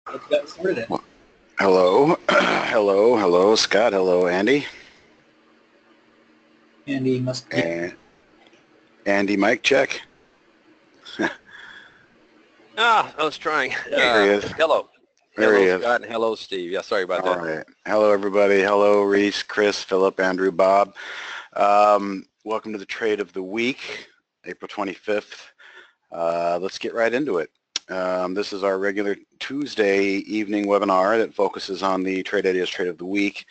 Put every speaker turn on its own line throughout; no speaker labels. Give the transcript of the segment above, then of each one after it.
Let's get started.
Hello, hello, Scott. Hello, Andy.
Andy must be.
And Andy, mic check.
I was trying.
There he is.
Hello.
There he
Hello,
is.
Scott, and hello, Steve. Yeah, sorry about
All
that.
right. Hello, everybody. Hello, Reese, Chris, Philip, Andrew, Bob. Welcome to the Trade of the Week, April 25th. Let's get right into it. This is our regular Tuesday evening webinar that focuses on the Trade Ideas Trade of the Week.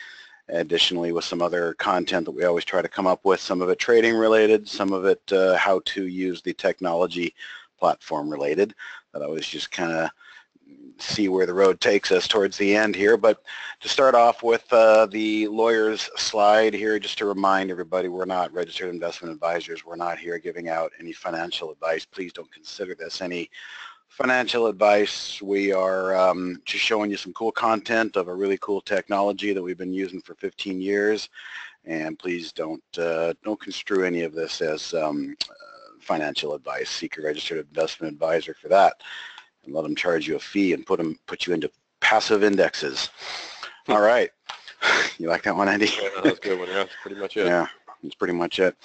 Additionally, with some other content that we always try to come up with, some of it trading related, some of it how to use the technology platform related. That I always just kind of see where the road takes us towards the end here. But to start off with the lawyer's slide here, just to remind everybody, we're not registered investment advisors. We're not here giving out any financial advice. Please don't consider this any financial advice. We are just showing you some cool content of a really cool technology that we've been using for 15 years. And please don't construe any of this as financial advice. Seek a registered investment advisor for that, and let them charge you a fee and put you into passive indexes. All right. You like that one, Andy?
Yeah, that's a good one. Yeah, that's pretty much it.
Yeah, that's pretty much it.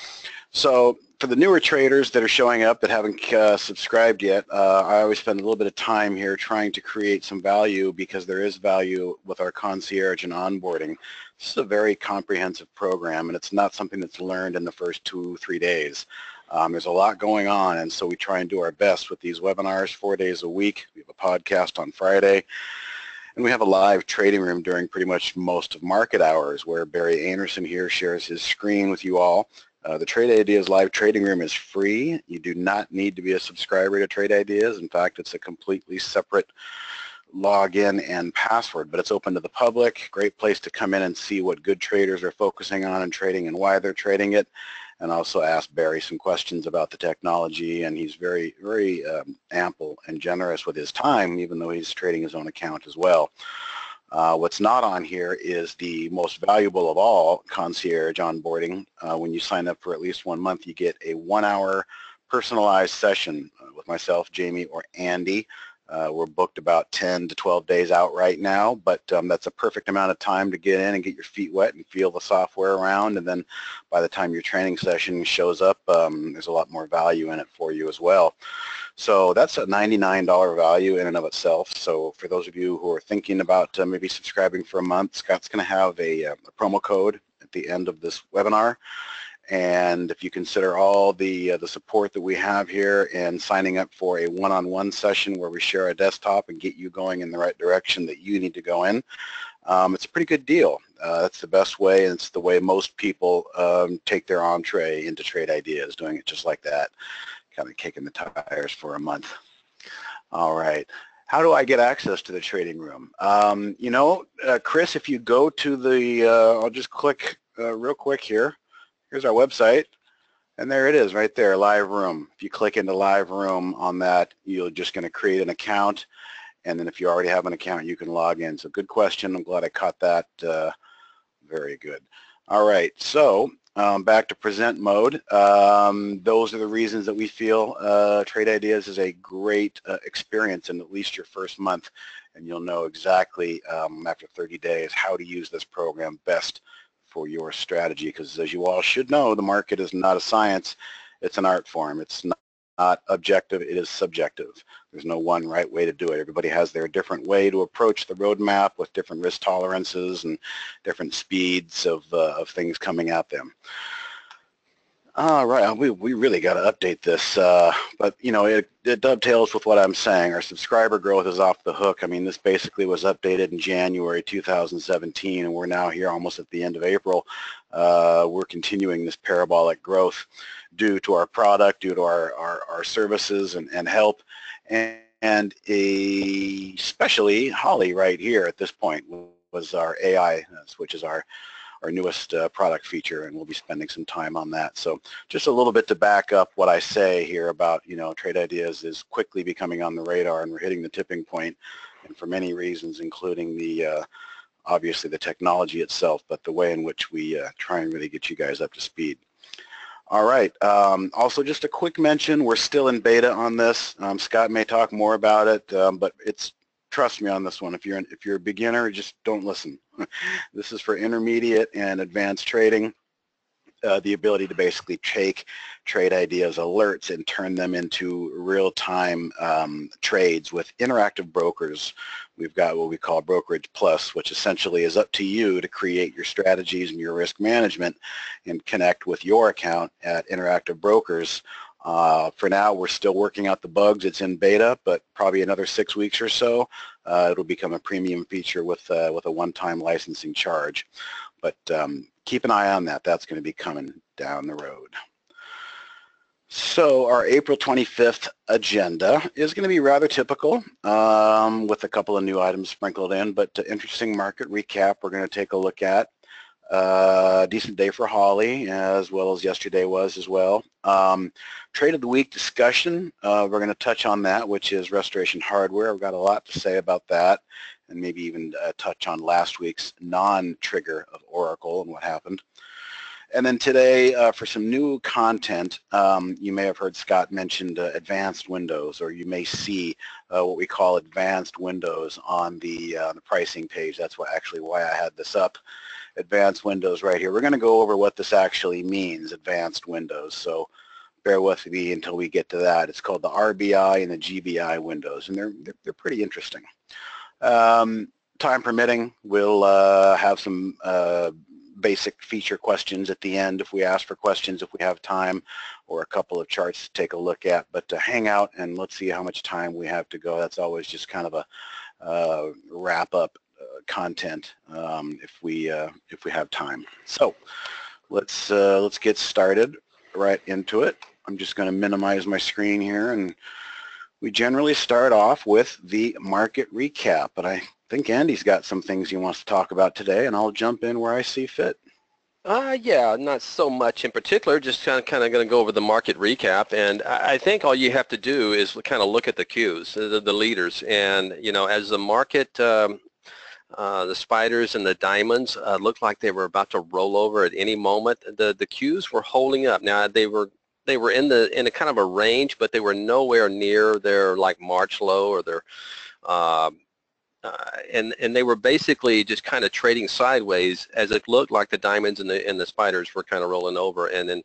So for the newer traders that are showing up that haven't subscribed yet, I always spend a little bit of time here trying to create some value, because there is value with our concierge and onboarding. This is a very comprehensive program, and it's not something that's learned in the first 2-3 days. There's a lot going on, and so we try and do our best with these webinars 4 days a week. We have a podcast on Friday, and we have a live trading room during pretty much most of market hours, where Barry Anderson here shares his screen with you all. The Trade Ideas live trading room is free. You do not need to be a subscriber to Trade Ideas. In fact, it's a completely separate login and password, but it's open to the public. Great place to come in and see what good traders are focusing on and trading and why they're trading it, and also ask Barry some questions about the technology. And he's very, very ample and generous with his time, even though he's trading his own account as well. What's not on here is the most valuable of all, concierge onboarding. When you sign up for at least 1 month, you get a 1-hour personalized session with myself, Jamie, or Andy. We're booked about 10 to 12 days out right now, but that's a perfect amount of time to get in and get your feet wet and feel the software around. And then by the time your training session shows up, there's a lot more value in it for you as well. So that's a $99 value in and of itself. So for those of you who are thinking about maybe subscribing for a month, Scott's going to have a promo code at the end of this webinar. And if you consider all the support that we have here and signing up for a one-on-one session where we share a desktop and get you going in the right direction that you need to go in, it's a pretty good deal. That's the best way, and it's the way most people take their entree into Trade Ideas, doing it just like that, kind of kicking the tires for a month. All right. How do I get access to the trading room? Chris, if you go to the, I'll just click real quick here. Here's our website, and there it is right there, live room. If you click into live room on that, you're just going to create an account, and then if you already have an account, you can log in. So good question. I'm glad I caught that. Very good. All right, so back to present mode. Those are the reasons that we feel Trade Ideas is a great experience in at least your first month, and you'll know exactly after 30 days how to use this program best for your strategy, because as you all should know, the market is not a science, it's an art form. It's not objective, it is subjective. There's no one right way to do it. Everybody has their different way to approach the roadmap with different risk tolerances and different speeds of things coming at them. All right, we really got to update this, but it dovetails with what I'm saying. Our subscriber growth is off the hook. I mean, this basically was updated in January 2017, and we're now here almost at the end of April. We're continuing this parabolic growth due to our product, due to our services and help, and especially Holly right here at this point was our AI, which is our newest product feature, and we'll be spending some time on that. So just a little bit to back up what I say here about, Trade Ideas is quickly becoming on the radar, and we're hitting the tipping point, and for many reasons, including the obviously the technology itself, but the way in which we try and really get you guys up to speed. All right. Also, just a quick mention, we're still in beta on this. Scott may talk more about it, but it's trust me on this one. If you're a beginner, just don't listen. This is for intermediate and advanced trading. The ability to basically take trade ideas, alerts, and turn them into real-time trades with interactive brokers. We've got what we call Brokerage Plus, which essentially is up to you to create your strategies and your risk management and connect with your account at Interactive Brokers. For now, we're still working out the bugs. It's in beta, but probably another 6 weeks or so, it'll become a premium feature with a one-time licensing charge. But keep an eye on that. That's going to be coming down the road. So our April 25th agenda is going to be rather typical with a couple of new items sprinkled in, but interesting market recap we're going to take a look at. Decent day for Holly, as well as yesterday was as well. Trade of the week discussion, we're going to touch on that, which is Restoration Hardware. I've got a lot to say about that, and maybe even touch on last week's non-trigger of Oracle and what happened. And then today, for some new content, you may have heard Scott mentioned advanced windows, or you may see what we call advanced windows on the pricing page. That's actually why I had this up. Advanced windows right here. We're going to go over what this actually means, advanced windows. So bear with me until we get to that. It's called the RBI and the GBI windows, and they're pretty interesting. Time permitting, we'll have some basic feature questions at the end if we ask for questions, if we have time, or a couple of charts to take a look at. But to hang out and let's see how much time we have to go. That's always just kind of a wrap up content if we have time. So let's get started right into it. I'm just going to minimize my screen here, and we generally start off with the market recap, but I think Andy's got some things he wants to talk about today, and I'll jump in where I see fit.
Yeah, not so much in particular, just kind of going to go over the market recap, and I think all you have to do is kind of look at the cues, the leaders, and you know, as the market, the spiders and the diamonds looked like they were about to roll over at any moment. The cues were holding up. Now they were in a kind of a range, but they were nowhere near their like March low or their and they were basically just kind of trading sideways as it looked like the diamonds and the spiders were kind of rolling over. And then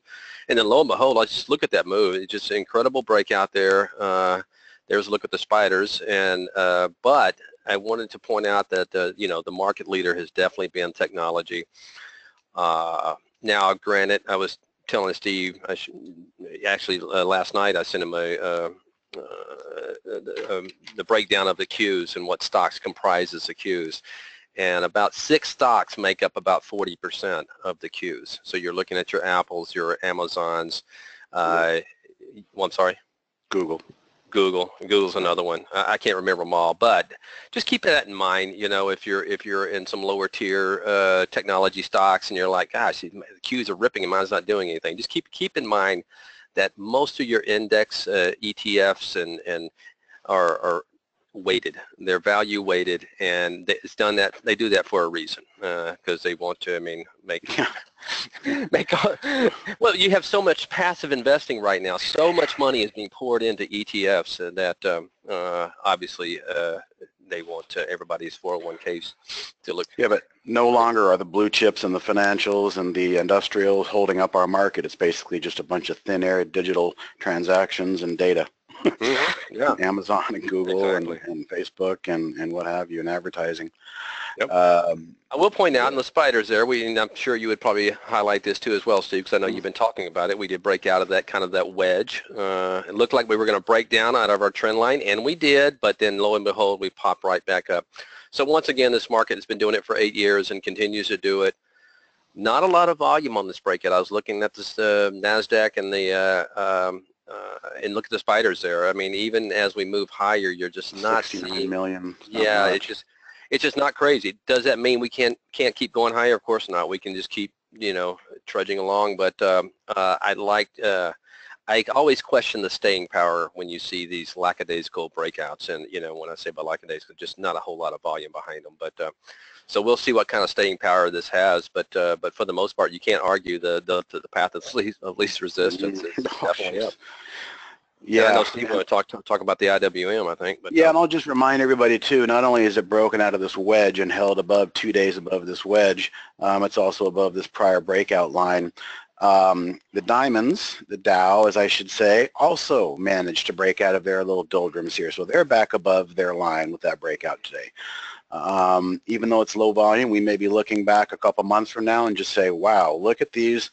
lo and behold, I just look at that move. It's just an incredible breakout there. There's a look at the spiders, and but I wanted to point out that you know, the market leader has definitely been technology. Now, granted, I was telling Steve, actually last night I sent him the breakdown of the cues and what stocks comprises the cues, and about 6 stocks make up about 40% of the cues. So you're looking at your Apples, your Amazons. Well, I'm sorry. Google's another one. I can't remember them all, but just keep that in mind. You know, if you're in some lower tier technology stocks and you're like, gosh, the cues are ripping and mine's not doing anything, just keep in mind that most of your index ETFs and are weighted. They're value weighted, and it's done that. They do that for a reason, because they want to, I mean, well, you have so much passive investing right now. So much money is being poured into ETFs that obviously they want everybody's 401ks to look.
Yeah, but no longer are the blue chips and the financials and the industrials holding up our market. It's basically just a bunch of thin air digital transactions and data.
Mm-hmm. Yeah.
Amazon and Google,
exactly.
and Facebook and what have you, and advertising.
Yep. I will point out in the spiders there, and I'm sure you would probably highlight this too as well, Steve, because I know you've been talking about it. We did break out of that kind of that wedge. It looked like we were going to break down out of our trend line, and we did, but then lo and behold, we popped right back up. So once again, this market has been doing it for 8 years and continues to do it. Not a lot of volume on this breakout. I was looking at this NASDAQ and the and look at the spiders there. I mean, even as we move higher, you're just not seeing
million.
Yeah, it's just not crazy. Does that mean we can't keep going higher? Of course not. We can just keep, you know, trudging along. But I always question the staying power when you see these lackadaisical breakouts. And you know, when I say by lackadaisical, just not a whole lot of volume behind them. But so we'll see what kind of staying power this has. But for the most part, you can't argue the path of least resistance is definitely up. Yeah, I
Yeah.
know Steve want to talk about the IWM, I think. But
Yeah, and I'll just remind everybody too, not only is it broken out of this wedge and held above 2 days above this wedge, it's also above this prior breakout line. The diamonds, the Dow, as I should say, also managed to break out of their little doldrums here. So they're back above their line with that breakout today. Even though it's low volume, we may be looking back a couple months from now and just say, wow, look at these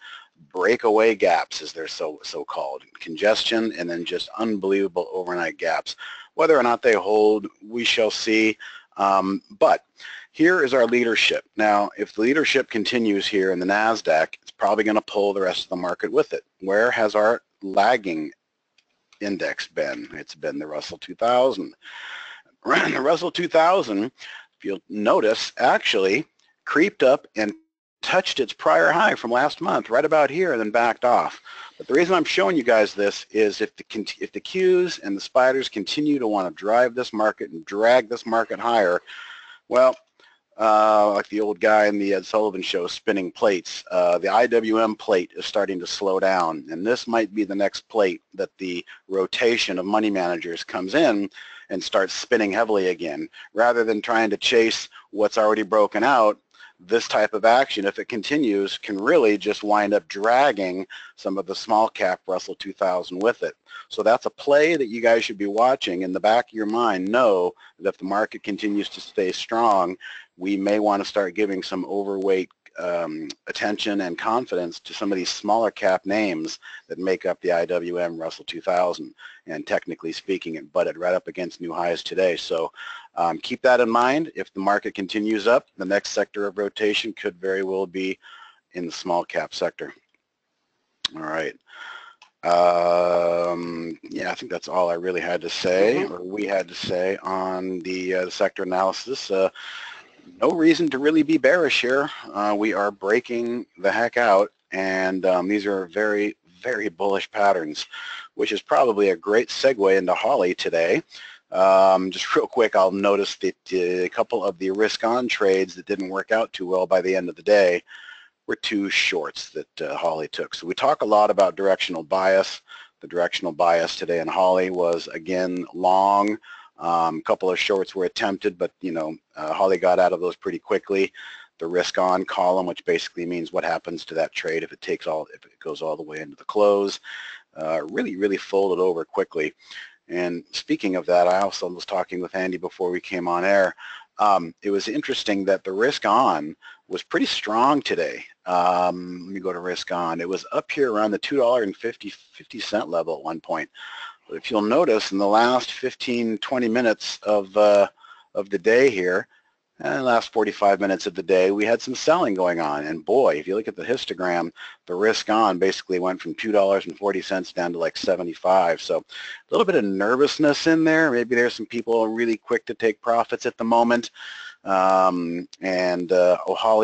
breakaway gaps, as they're so called. Congestion and then just unbelievable overnight gaps. Whether or not they hold, we shall see. But here is our leadership. Now, if the leadership continues here in the NASDAQ, it's probably going to pull the rest of the market with it. Where has our lagging index been? It's been the Russell 2000. The Russell 2000, if you'll notice, actually creeped up and touched its prior high from last month, right about here, and then backed off. But the reason I'm showing you guys this is if the Qs and the spiders continue to want to drive this market and drag this market higher, well, like the old guy in the Ed Sullivan show, spinning plates, the IWM plate is starting to slow down, and this might be the next plate that the rotation of money managers comes in and starts spinning heavily again. Rather than trying to chase what's already broken out, this type of action, if it continues, can really just wind up dragging some of the small cap Russell 2000 with it. So that's a play that you guys should be watching. In the back of your mind, know that if the market continues to stay strong, we may want to start giving some overweight attention and confidence to some of these smaller cap names that make up the IWM Russell 2000. And technically speaking, it butted right up against new highs today. So keep that in mind. If the market continues up, the next sector of rotation could very well be in the small cap sector. All right. Yeah, I think that's all I really had to say, or we had to say on the sector analysis. No reason to really be bearish here. We are breaking the heck out, and these are very, very bullish patterns, which is probably a great segue into Holly today. Just real quick, I'll notice that a couple of the risk-on trades that didn't work out too well by the end of the day were two shorts that Holly took. So we talk a lot about directional bias. The directional bias today in Holly was, again, long. A couple of shorts were attempted, but Holly got out of those pretty quickly. The risk-on column, which basically means what happens to that trade if it goes all the way into the close, really folded over quickly. And speaking of that, I also was talking with Andy before we came on air. It was interesting that the risk-on was pretty strong today. Let me go to risk-on. It was up here around the $2.50 level at one point. But if you'll notice, in the last 15-20 minutes of the day here, and the last 45 minutes of the day, we had some selling going on. And boy, if you look at the histogram, the risk on basically went from $2.40 down to like 75. So a little bit of nervousness in there. Maybe there's some people really quick to take profits at the moment. Holly,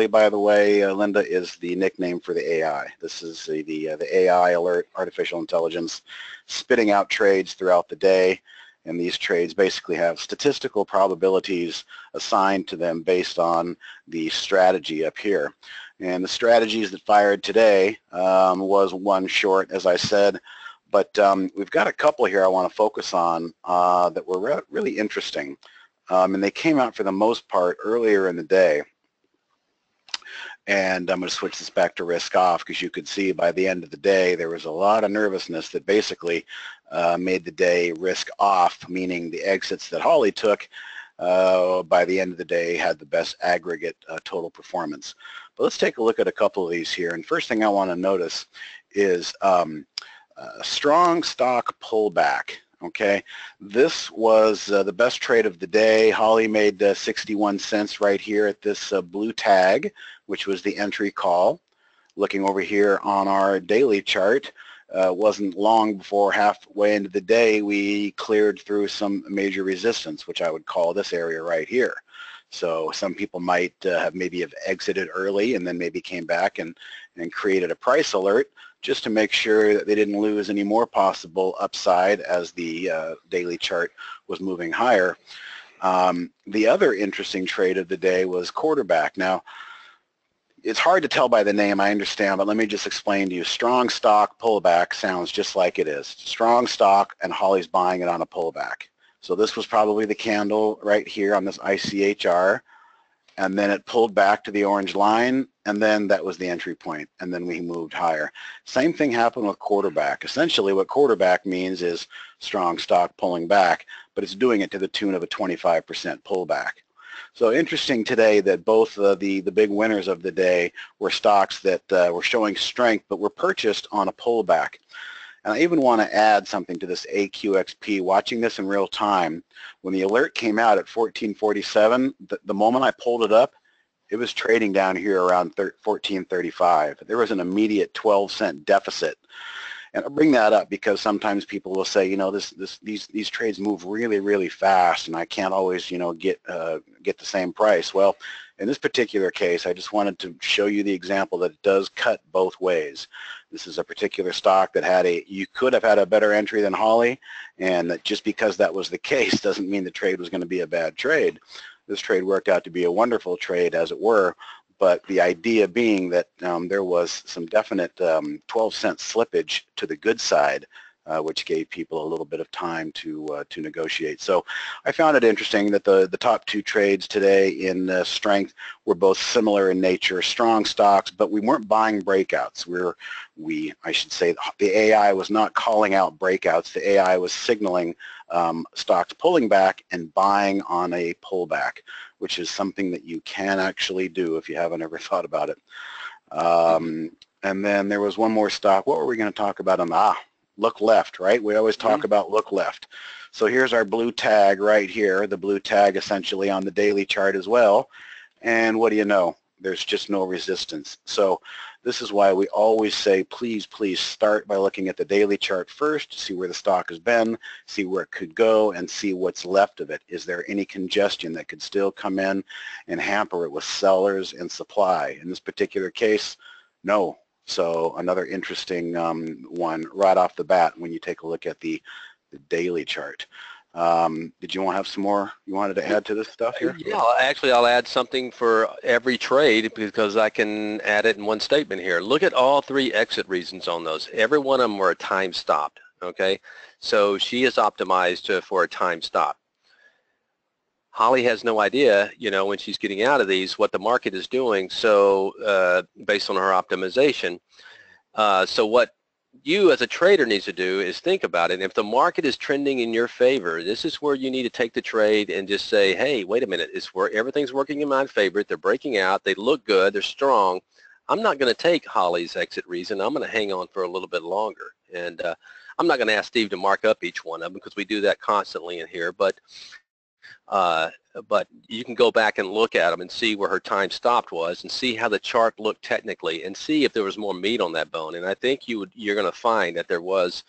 by the way, Linda, is the nickname for the AI. This is the AI alert, artificial intelligence, spitting out trades throughout the day. And these trades basically have statistical probabilities assigned to them based on the strategy up here. And the strategies that fired today was one short, as I said. But we've got a couple here I want to focus on that were really interesting. And they came out for the most part earlier in the day. And I'm going to switch this back to risk off because you could see by the end of the day there was a lot of nervousness that basically made the day risk off, meaning the exits that Holly took by the end of the day had the best aggregate total performance. But let's take a look at a couple of these here. And first thing I want to notice is a strong stock pullback. Okay, this was the best trade of the day. Holly made 61 cents right here at this blue tag, which was the entry call. Looking over here on our daily chart, wasn't long before halfway into the day we cleared through some major resistance, which I would call this area right here. So some people might have exited early and then maybe came back and created a price alert just to make sure that they didn't lose any more possible upside as the daily chart was moving higher. The other interesting trade of the day was quarterback. Now, it's hard to tell by the name, I understand, but let me just explain to you. Strong stock pullback sounds just like it is. Strong stock, and Holly's buying it on a pullback. So this was probably the candle right here on this ICHR, and then it pulled back to the orange line, and then that was the entry point, and then we moved higher. Same thing happened with quarterback. Essentially what quarterback means is strong stock pulling back, but it's doing it to the tune of a 25% pullback. So interesting today that both the big winners of the day were stocks that were showing strength but were purchased on a pullback. And I even want to add something to this AQXP. Watching this in real time, when the alert came out at 1447, the moment I pulled it up, it was trading down here around 1435. There was an immediate 12-cent deficit. And I bring that up because sometimes people will say, you know, these trades move really, really fast, and I can't always, you know, get the same price. Well, in this particular case, I just wanted to show you the example that it does cut both ways. This is a particular stock that you could have had a better entry than Holly, and that just because that was the case doesn't mean the trade was going to be a bad trade. This trade worked out to be a wonderful trade, as it were. But the idea being that there was some definite 12-cent slippage to the good side, which gave people a little bit of time to negotiate. So I found it interesting that the top two trades today in strength were both similar in nature, strong stocks, but we weren't buying breakouts. I should say the AI was not calling out breakouts. The AI was signaling stocks pulling back and buying on a pullback, which is something that you can actually do if you haven't ever thought about it. And then there was one more stock. What were we going to talk about on look left, right? We always talk about look left. So here's our blue tag right here, the blue tag essentially on the daily chart as well. And what do you know? There's just no resistance. So this is why we always say, please, please start by looking at the daily chart first to see where the stock has been, see where it could go, and see what's left of it. Is there any congestion that could still come in and hamper it with sellers and supply? In this particular case, no. So another interesting one right off the bat when you take a look at the daily chart. Did you want to have some more you wanted to add to this stuff here?
Yeah, actually I'll add something for every trade because I can add it in one statement here. Look at all three exit reasons on those. Every one of them were time stopped, okay? So she is optimized for a time stop. Holly has no idea, you know, when she's getting out of these, what the market is doing, so based on her optimization. So what you as a trader needs to do is think about it. And if the market is trending in your favor, this is where you need to take the trade and just say, hey, wait a minute, it's where everything's working in my favor. They're breaking out. They look good. They're strong. I'm not going to take Holly's exit reason. I'm going to hang on for a little bit longer. And I'm not going to ask Steve to mark up each one of them because we do that constantly in here. But you can go back and look at them and see where her time stopped was and see how the chart looked technically and see if there was more meat on that bone. And I think you're going to find that there was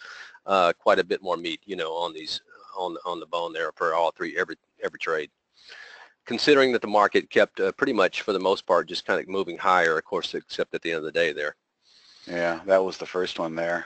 quite a bit more meat, you know, on these on the bone there for all three every trade. Considering that the market kept pretty much for the most part just kind of moving higher, of course, except at the end of the day there.
Yeah, that was the first one there.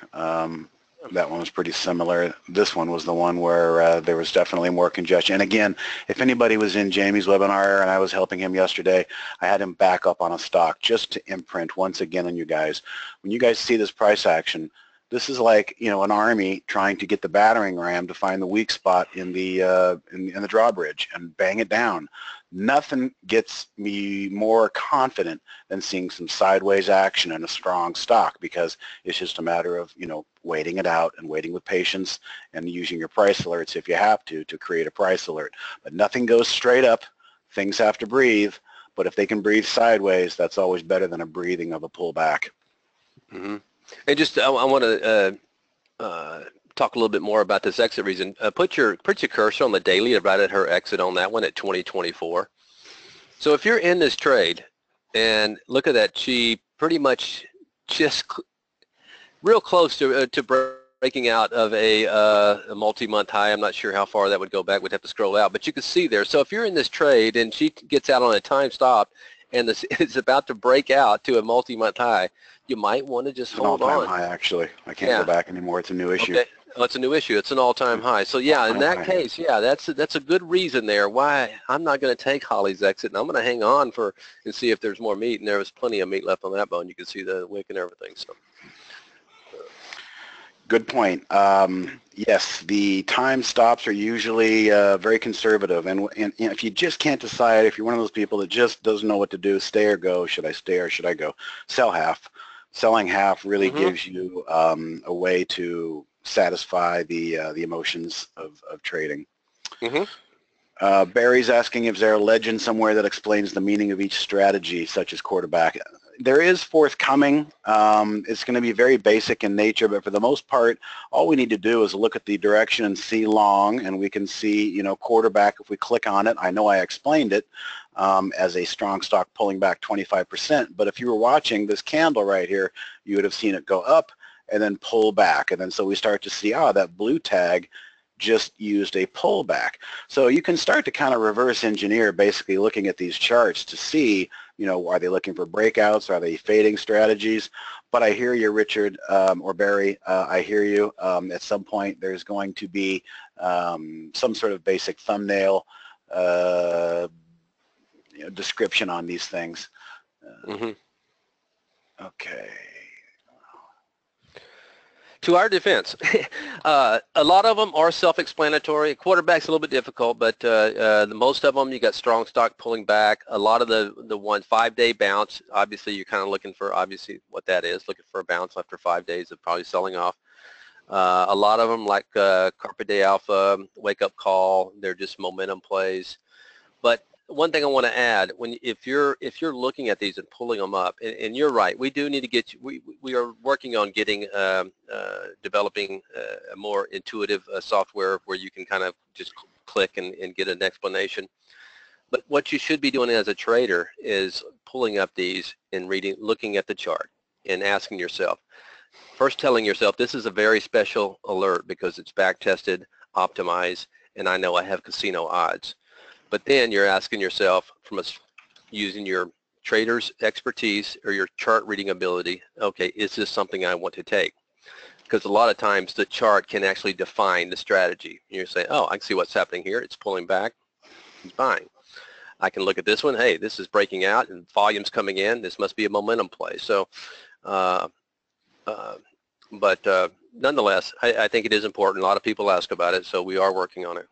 That one was pretty similar. This one was the one where there was definitely more congestion. And again, if anybody was in Jamie's webinar and I was helping him yesterday, I had him back up on a stock just to imprint once again on you guys. When you guys see this price action, this is like, you know, an army trying to get the battering ram to find the weak spot in the drawbridge and bang it down. Nothing gets me more confident than seeing some sideways action in a strong stock, because it's just a matter of, you know, waiting it out and waiting with patience and using your price alerts if you have to create a price alert. But nothing goes straight up. Things have to breathe. But if they can breathe sideways, that's always better than a breathing of a pullback.
Mm-hmm. And just I want to talk a little bit more about this exit reason. Put your cursor on the daily right at her exit on that one at 2024. So if you're in this trade and look at that, she pretty much just real close to breaking out of a multi-month high. I'm not sure how far that would go back. We'd have to scroll out, but you can see there. So if you're in this trade and she gets out on a time stop and it's about to break out to a multi-month high, you might want to just hold on.
All-time high, actually. I can't go back anymore. It's a new issue.
Okay. Oh, it's a new issue. It's an all-time high. So yeah, in that case, yeah, that's a good reason there why I'm not going to take Holly's exit, and I'm going to hang on and see if there's more meat. And there was plenty of meat left on that bone. You can see the wick and everything. So.
Good point. Yes, the time stops are usually very conservative, and if you just can't decide, if you're one of those people that just doesn't know what to do, stay or go, should I stay or should I go, sell half. Selling half really gives you a way to satisfy the emotions of trading. Barry's asking if there's a legend somewhere that explains the meaning of each strategy, such as quarterback. There is forthcoming. It's going to be very basic in nature, but for the most part, all we need to do is look at the direction and see long, and we can see, you know, quarterback. If we click on it, I know I explained it as a strong stock pulling back 25%, but if you were watching this candle right here, you would have seen it go up and then pull back, and then so we start to see, that blue tag just used a pullback. So you can start to kind of reverse engineer, basically looking at these charts to see, you know, are they looking for breakouts? Are they fading strategies? But I hear you, Richard, or Barry, I hear you. At some point there's going to be some sort of basic thumbnail description on these things. Okay.
To our defense, a lot of them are self-explanatory. Quarterback's a little bit difficult, but most of them, you got strong stock pulling back. A lot of the 5-day bounce, obviously you're kind of looking for, obviously what that is, looking for a bounce after 5 days of probably selling off. A lot of them like Carpe Day Alpha, Wake Up Call, they're just momentum plays. But one thing I want to add, if you're looking at these and pulling them up, and you're right, we do need to get you, we are working on getting developing a more intuitive software where you can kind of just click and get an explanation. But what you should be doing as a trader is pulling up these and looking at the chart and asking yourself, first telling yourself this is a very special alert because it's back tested, optimized, and I know I have casino odds. But then you're asking yourself, using your trader's expertise or your chart reading ability, okay, is this something I want to take? Because a lot of times the chart can actually define the strategy. You're saying, oh, I can see what's happening here. It's pulling back. It's buying. I can look at this one. Hey, this is breaking out and volume's coming in. This must be a momentum play. So, nonetheless, I think it is important. A lot of people ask about it, so we are working on it.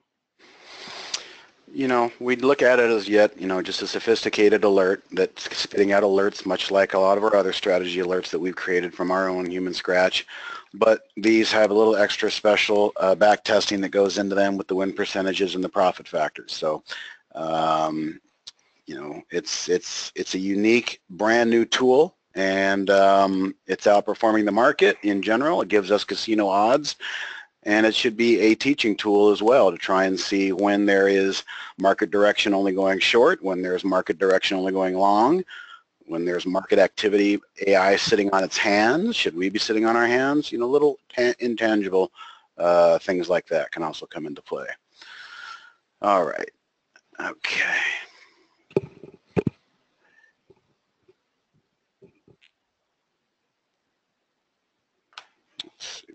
You know, we'd look at it as yet, you know, just a sophisticated alert that's spitting out alerts, much like a lot of our other strategy alerts that we've created from our own human scratch. But these have a little extra special back testing that goes into them with the win percentages and the profit factors. So, you know, it's a unique, brand new tool, and it's outperforming the market in general. It gives us casino odds. And it should be a teaching tool as well to try and see when there is market direction only going short, when there's market direction only going long, when there's market activity, AI sitting on its hands. Should we be sitting on our hands? You know, little intangible things like that can also come into play. All right. Okay.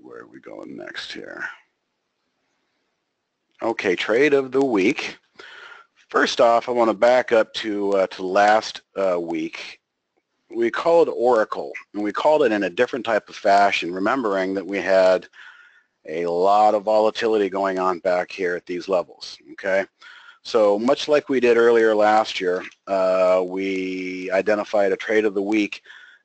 Where are we going next here? Okay, trade of the week. First off, I want to back up to last week. We called Oracle, and we called it in a different type of fashion, remembering that we had a lot of volatility going on back here at these levels, okay? So much like we did earlier last year, we identified a trade of the week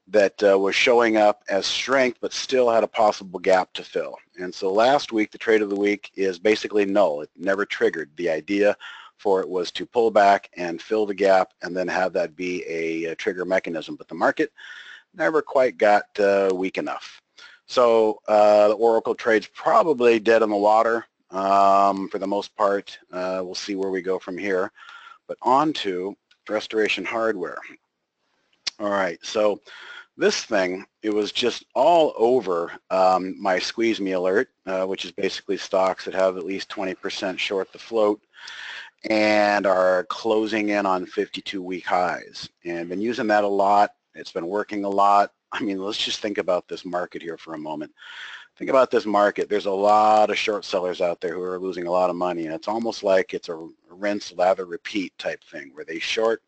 that was showing up as strength but still had a possible gap to fill. And so last week the trade of the week is basically null. It never triggered. The idea for it was to pull back and fill the gap and then have that be a trigger mechanism. But the market never quite got weak enough. So the Oracle trade's probably dead in the water for the most part. We'll see where we go from here. But on to Restoration Hardware. All right, so this thing, it was just all over my squeeze me alert, which is basically stocks that have at least 20% short the float and are closing in on 52-week highs. And been using that a lot. It's been working a lot. I mean, let's just think about this market here for a moment. think about this market. There's a lot of short sellers out there who are losing a lot of money, and it's almost like it's a rinse, lather, repeat type thing where they short,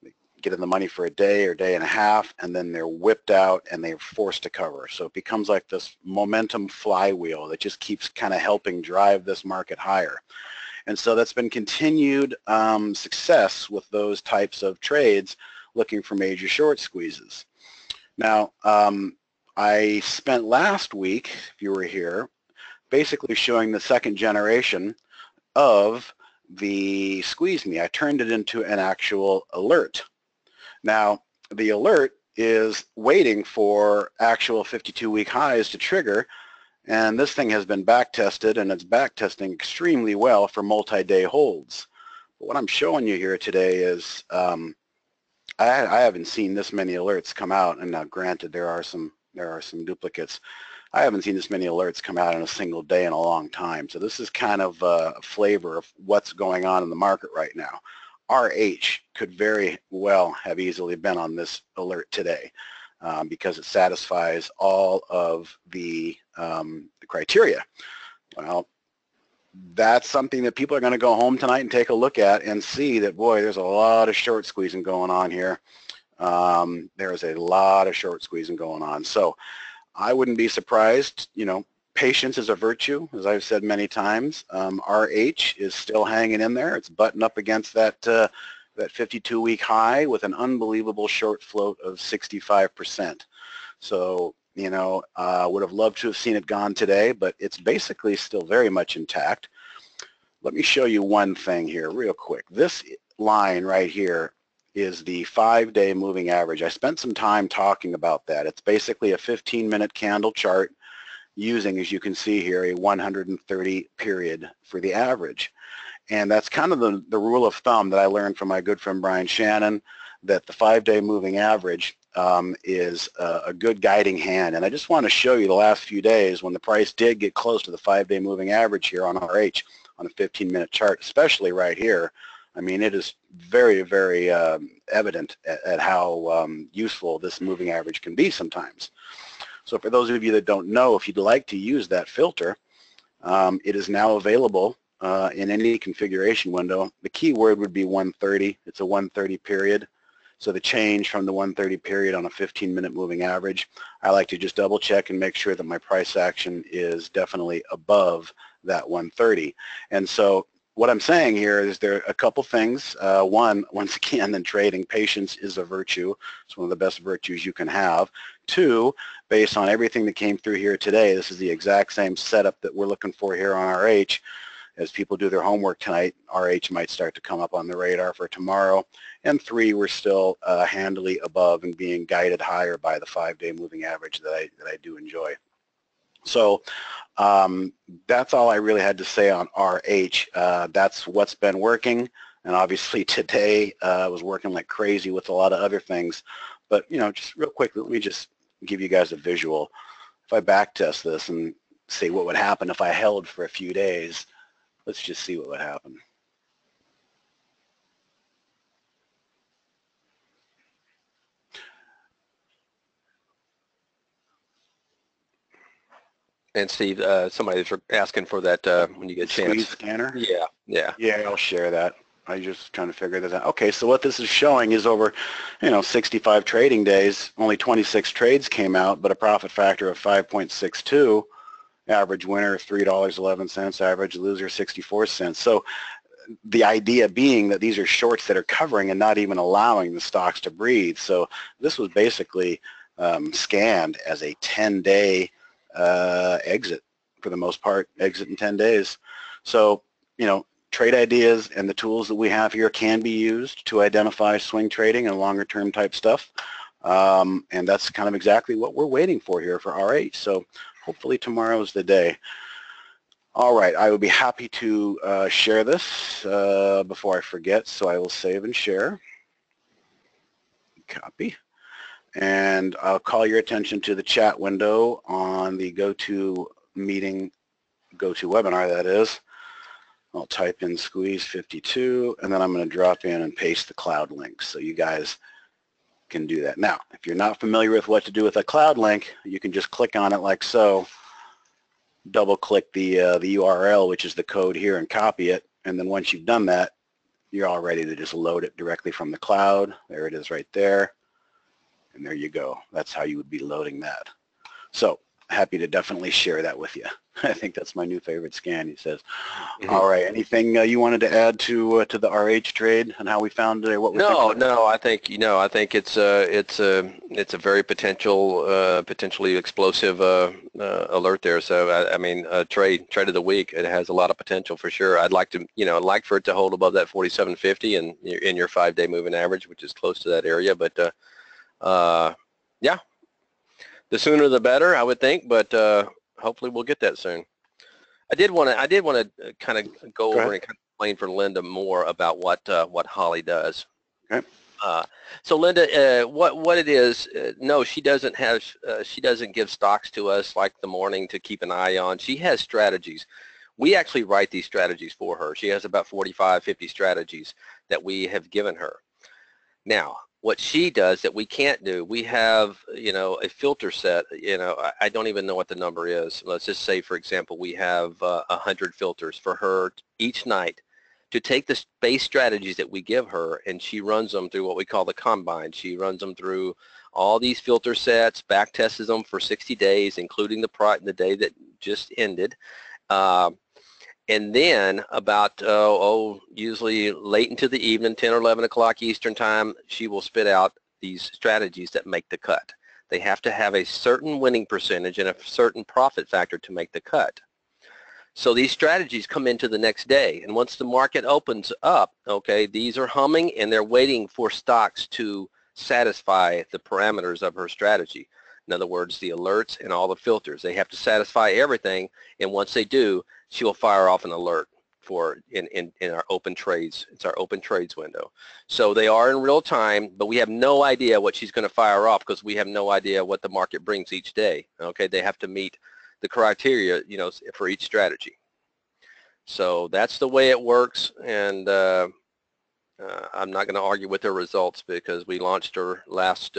they get in the money for a day or day and a half, and then they're whipped out and they're forced to cover. So it becomes like this momentum flywheel that just keeps kind of helping drive this market higher. And so that's been continued success with those types of trades looking for major short squeezes. Now, I spent last week, if you were here, basically showing the second generation of the squeeze me. I turned it into an actual alert. Now, the alert is waiting for actual 52-week highs to trigger, and this thing has been back tested, and it's back testing extremely well for multi-day holds. But what I'm showing you here today is I haven't seen this many alerts come out, and now granted there are some duplicates. I haven't seen this many alerts come out in a single day in a long time. So this is kind of a flavor of what's going on in the market right now. RH could very well have easily been on this alert today because it satisfies all of the criteria. Well, that's something that people are going to go home tonight and take a look at and see that, boy, there's a lot of short squeezing going on here. There's a lot of short squeezing going on. So I wouldn't be surprised, you know, patience is a virtue, as I've said many times. RH is still hanging in there. It's buttoned up against that 52-week high with an unbelievable short float of 65%. So, you know, would have loved to have seen it gone today, but it's basically still very much intact. Let me show you one thing here real quick. This line right here is the 5-day moving average. I spent some time talking about that. It's basically a 15-minute candle chart using, as you can see here, a 130 period for the average. And that's kind of the rule of thumb that I learned from my good friend Brian Shannon, that the 5-day moving average is a good guiding hand. And I just want to show you the last few days when the price did get close to the 5-day moving average here on RH on a 15-minute chart, especially right here. I mean, it is very, very evident at how useful this moving average can be sometimes. So for those of you that don't know, if you'd like to use that filter, it is now available in any configuration window. The key word would be 130. It's a 130 period. So the change from the 130 period on a 15-minute moving average, I like to just double check and make sure that my price action is definitely above that 130. And so what I'm saying here is there are a couple things. One, once again, in trading, patience is a virtue. It's one of the best virtues you can have. Two, based on everything that came through here today, this is the exact same setup that we're looking for here on RH. As people do their homework tonight, RH might start to come up on the radar for tomorrow. And three, we're still handily above and being guided higher by the 5-day moving average that I do enjoy. So that's all I really had to say on RH. That's what's been working, and obviously today I was working like crazy with a lot of other things. But you know, just real quick, let me just give you guys a visual. If I back test this and see what would happen if I held for a few days, let's just see what would happen.
And Steve, somebody's asking for that when you get a chance.
Squeeze scanner?
Yeah, yeah.
Yeah, I'll share that. I just trying to figure this out. Okay, so what this is showing is over, 65 trading days, only 26 trades came out, but a profit factor of 5.62. Average winner $3.11, average loser 64 cents. So the idea being that these are shorts that are covering and not even allowing the stocks to breathe. So this was basically scanned as a 10-day exit for the most part, exit in 10 days. So, trade ideas and the tools that we have here can be used to identify swing trading and longer term type stuff. And that's kind of exactly what we're waiting for here for RH. So hopefully tomorrow's the day. All right, I would be happy to share this before I forget, so I will save and share. Copy. And I'll call your attention to the chat window on the GoToMeeting, GoToWebinar, that is. I'll type in squeeze 52, and then I'm going to drop in and paste the cloud link so you guys can do that. Now, if you're not familiar with what to do with a cloud link, you can just click on it like so, double click the URL, which is the code here, and copy it. And then once you've done that, you're all ready to just load it directly from the cloud. There it is right there. And there you go. That's how you would be loading that. So happy to definitely share that with you. I think that's my new favorite scan, he says. All right, anything you wanted to add to the RH trade and how we found what we're thinking?
No, I think it's a very potentially explosive alert there. So I mean, trade of the week, it has a lot of potential for sure. I'd like to, I'd like for it to hold above that 47.50 and in your 5-day moving average, which is close to that area. But yeah, the sooner the better, I would think. But hopefully we'll get that soon. I did want to kind of go over and kind of explain for Linda more about what Holly does.
Okay.
So Linda, what it is? No, she doesn't give stocks to us like the morning to keep an eye on. She has strategies. We actually write these strategies for her. She has about 45, 50 strategies that we have given her. Now, what she does that we can't do, we have, a filter set, I don't even know what the number is. Let's just say, for example, we have 100 filters for her each night to take the base strategies that we give her, and she runs them through what we call the combine. She runs them through all these filter sets, back tests them for 60 days, including the day that just ended. And then about, usually late into the evening, 10 or 11 o'clock Eastern time, she will spit out these strategies that make the cut. They have to have a certain winning percentage and a certain profit factor to make the cut. So these strategies come into the next day, and once the market opens up, okay, these are humming and they're waiting for stocks to satisfy the parameters of her strategy. In other words, the alerts and all the filters. They have to satisfy everything, and once they do, she will fire off an alert for in our open trades. It's our open trades window. So they are in real time, but we have no idea what she's going to fire off because we have no idea what the market brings each day. Okay, they have to meet the criteria, for each strategy. So that's the way it works, and I'm not going to argue with her results because we launched her last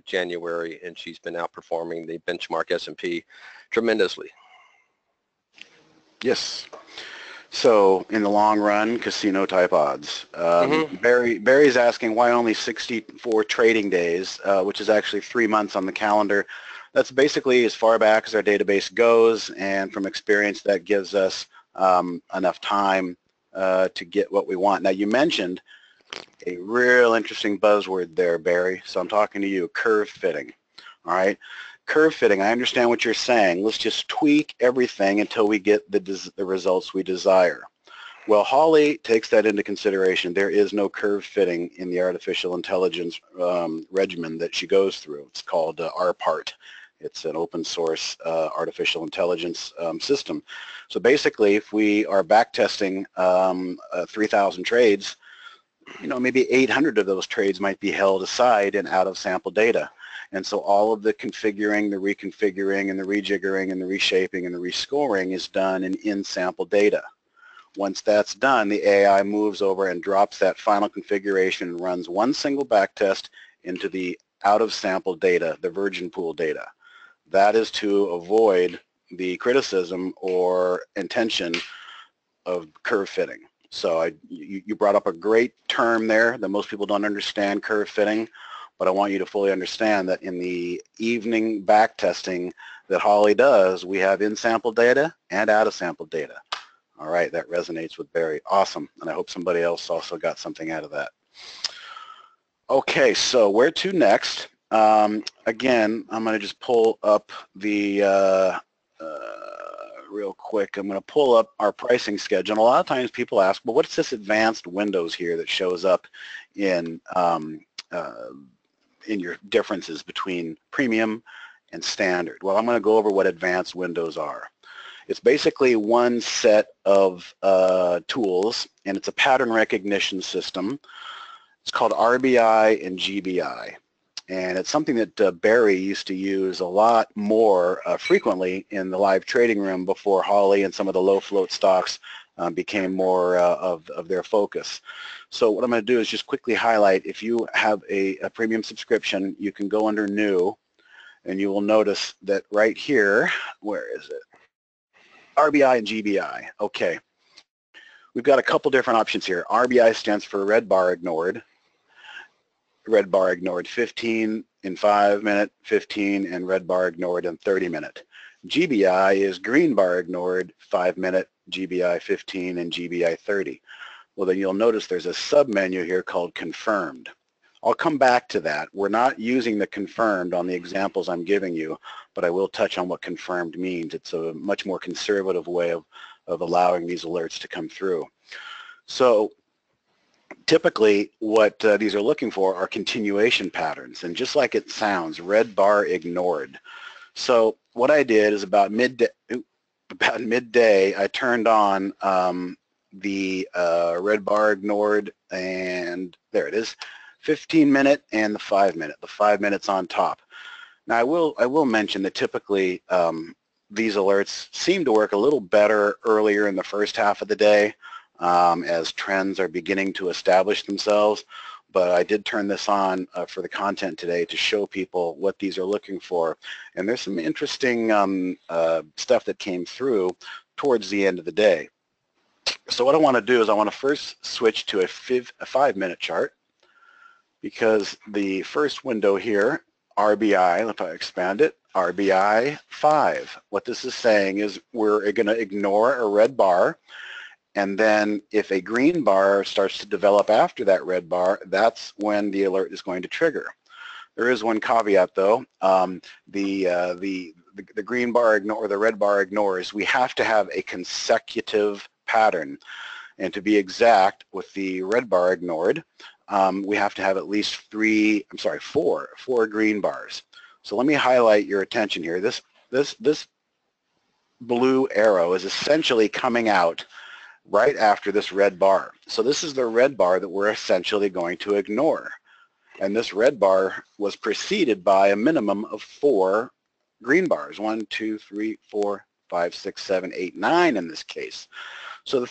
January, and she's been outperforming the benchmark S&P tremendously.
Yes. So in the long run, casino type odds. Barry's asking why only 64 trading days, which is actually 3 months on the calendar. That's basically as far back as our database goes, and from experience that gives us enough time to get what we want. Now you mentioned a real interesting buzzword there, Barry, so I'm talking to you, curve fitting. All right, curve fitting, I understand what you're saying. Let's just tweak everything until we get the results we desire. Well, Holly takes that into consideration. There is no curve fitting in the artificial intelligence regimen that she goes through. It's called RPART. It's an open source artificial intelligence system. So basically, if we are back testing 3,000 trades, maybe 800 of those trades might be held aside and out of sample data. And so all of the configuring, the reconfiguring, and the rejiggering, and the reshaping, and the rescoring is done in sample data. Once that's done, the AI moves over and drops that final configuration and runs one single back test into the out of sample data, the virgin pool data. That is to avoid the criticism or intention of curve fitting. So you brought up a great term there that most people don't understand, curve fitting, but I want you to fully understand that in the evening back testing that Holly does, we have in-sample data and out-of-sample data. All right, that resonates with Barry. Awesome, and I hope somebody else also got something out of that. Okay, so where to next? Again, I'm going to just pull up the real quick. I'm going to pull up our pricing schedule. And a lot of times people ask, well, what's this advanced windows here that shows up in your differences between premium and standard? Well, I'm going to go over what advanced windows are. It's basically one set of tools, and it's a pattern recognition system. It's called RBI and GBI. And it's something that Barry used to use a lot more frequently in the live trading room before Holly and some of the low float stocks became more of their focus. So what I'm going to do is just quickly highlight, if you have a premium subscription, you can go under new, and you will notice that right here, where is it? RBI and GBI. Okay. We've got a couple different options here. RBI stands for red bar ignored. Red bar ignored 15 in 5 minute, 15, and red bar ignored in 30 minute. GBI is green bar ignored 5 minute, GBI 15, and GBI 30. Well, then you'll notice there's a sub-menu here called confirmed. I'll come back to that. We're not using the confirmed on the examples I'm giving you, but I will touch on what confirmed means. It's a much more conservative way of allowing these alerts to come through. So typically what these are looking for are continuation patterns, and just like it sounds, red bar ignored. So what I did is about midday I turned on the red bar ignored, and there it is, 15 minute and the 5 minute. The 5 minutes on top. Now I will mention that typically these alerts seem to work a little better earlier in the first half of the day as trends are beginning to establish themselves. But I did turn this on for the content today to show people what these are looking for. And there's some interesting stuff that came through towards the end of the day. So what I want to do is I want to first switch to a 5 minute chart, because the first window here, RBI, if I expand it, RBI 5. What this is saying is we're going to ignore a red bar, and then if a green bar starts to develop after that red bar, that's when the alert is going to trigger. There is one caveat though. The green bar ignore, or the red bar ignores, we have to have a consecutive pattern. And to be exact, with the red bar ignored, we have to have at least four green bars. So let me highlight your attention here. This blue arrow is essentially coming out right after this red bar. So this is the red bar that we're essentially going to ignore. And this red bar was preceded by a minimum of 4 green bars. 1, 2, 3, 4, 5, 6, 7, 8, 9 in this case. So the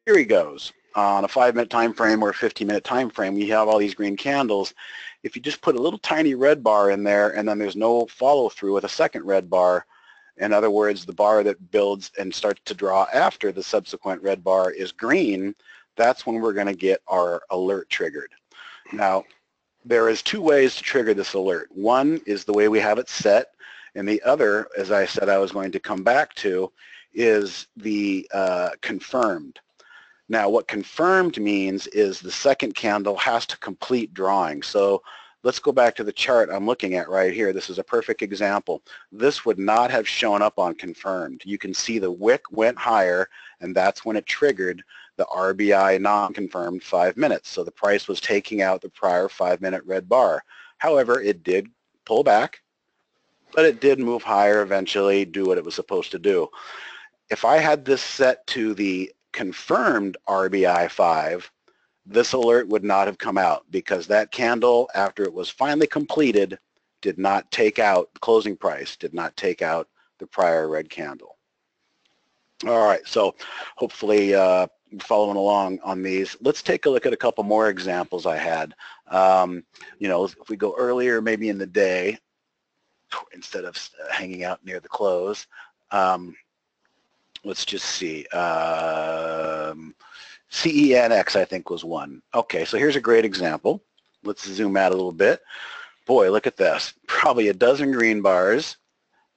theory goes, on a 5 minute time frame or a 15 minute time frame, we have all these green candles. If you just put a little tiny red bar in there and then there's no follow through with a second red bar, in other words, the bar that builds and starts to draw after the subsequent red bar is green, that's when we're going to get our alert triggered. Now, there is 2 ways to trigger this alert. One is the way we have it set, and the other, as I said I was going to come back to, is the confirmed. Now, what confirmed means is the second candle has to complete drawing. So let's go back to the chart I'm looking at right here. This is a perfect example. This would not have shown up on confirmed. You can see the wick went higher, and that's when it triggered the RBI non-confirmed 5 minutes. So the price was taking out the prior 5 minute red bar. However, it did pull back, but it did move higher eventually, do what it was supposed to do. If I had this set to the confirmed RBI 5, this alert would not have come out, because that candle, after it was finally completed, did not take out the closing price, did not take out the prior red candle. All right, so hopefully following along on these. Let's take a look at a couple more examples I had. You know, if we go earlier, maybe in the day, instead of hanging out near the close, let's just see. CENX, I think, was one. Okay, so here's a great example. Let's zoom out a little bit. Boy, look at this. Probably a dozen green bars,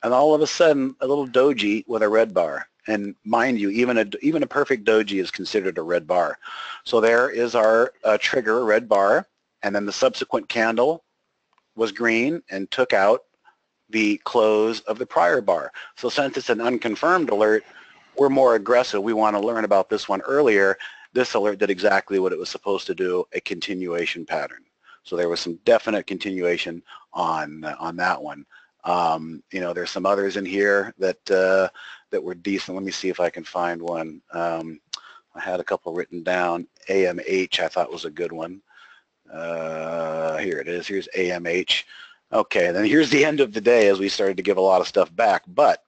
and all of a sudden, a little doji with a red bar. And mind you, even a perfect doji is considered a red bar. So there is our trigger, red bar, and then the subsequent candle was green and took out the close of the prior bar. So since it's an unconfirmed alert, we're more aggressive. We want to learn about this one earlier. This alert did exactly what it was supposed to do, a continuation pattern. So there was some definite continuation on that one. You know, there's some others in here that that were decent. Let me see if I can find one. I had a couple written down. AMH I thought was a good one. Here it is. Here's AMH. Okay, then here's the end of the day as we started to give a lot of stuff back. But